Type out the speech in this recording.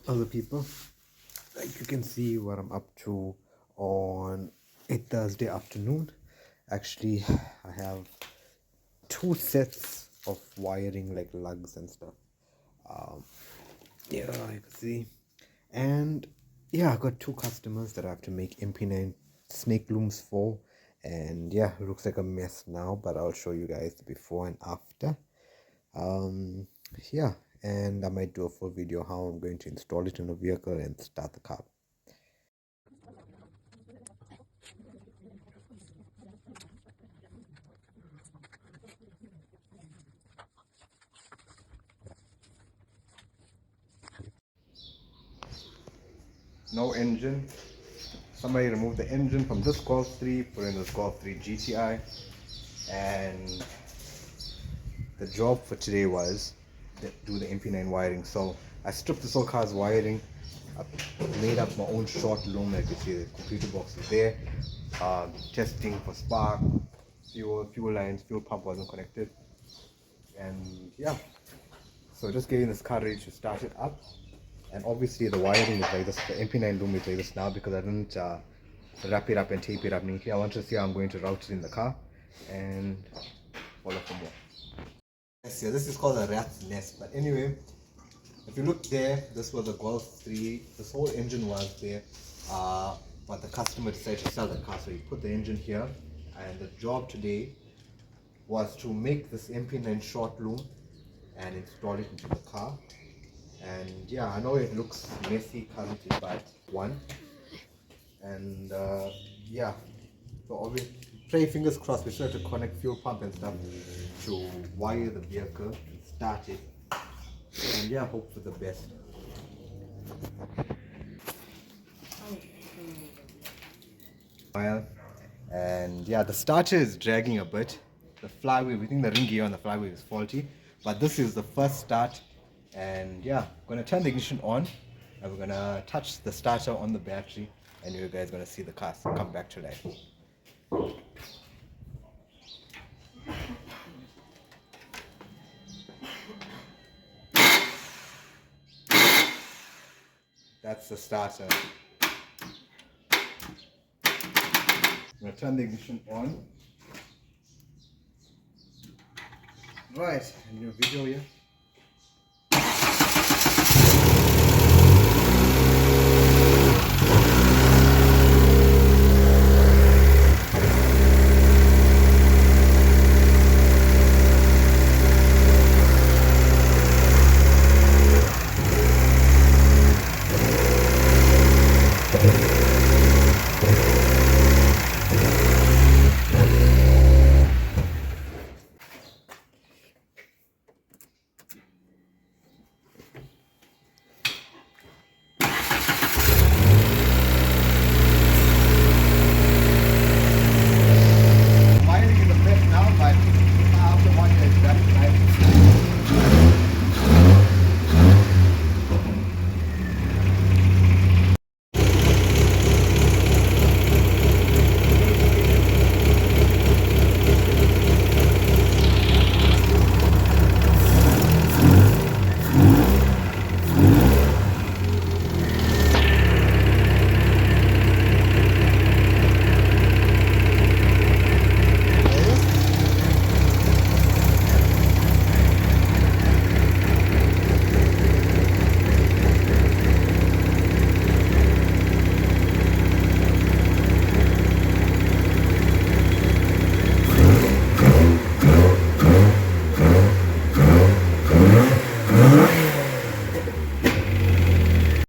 other people. Like you can see what I'm up to on a Thursday afternoon. Actually, I have two sets of wiring, like lugs and stuff. Yeah, you can see. And yeah, I got two customers that I have to make MP9 snake looms for. And yeah, it looks like a mess now, but I'll show you guys the before and after. Um, yeah, and I might do a full video how I'm going to install it in a vehicle and start the car. No engine. Somebody removed the engine from this Golf 3, put in this Golf 3 GTI, and the job for today was do the MP9 wiring. So I stripped this whole car's wiring. I made up my own short loom. Like you see, the computer box is there. Testing for spark, fuel lines, fuel pump wasn't connected, and yeah. So just getting this car ready to start it up. And obviously the wiring is like this, the MP9 loom is like this now because I didn't wrap it up and tape it up neatly. I want to see how I'm going to route it in the car and follow for more. Yes, yeah, this is called a rat's nest. But anyway, if you look there, this was a Golf 3. This whole engine was there, but the customer decided to sell the car, so he put the engine here. And the job today was to make this MP9 short loom and install it into the car. And yeah, I know it looks messy currently, but one. And yeah, so always pray, fingers crossed. We still have to connect fuel pump and stuff to wire the vehicle and start it. And yeah, hope for the best. Well, and yeah, the starter is dragging a bit. The flywheel, we think the ring gear on the flywheel is faulty, but this is the first start. And yeah, gonna turn the ignition on, and we're gonna touch the starter on the battery, and you guys gonna see the car come back to life. That's the starter. I'm gonna turn the ignition on. Right, a new video here.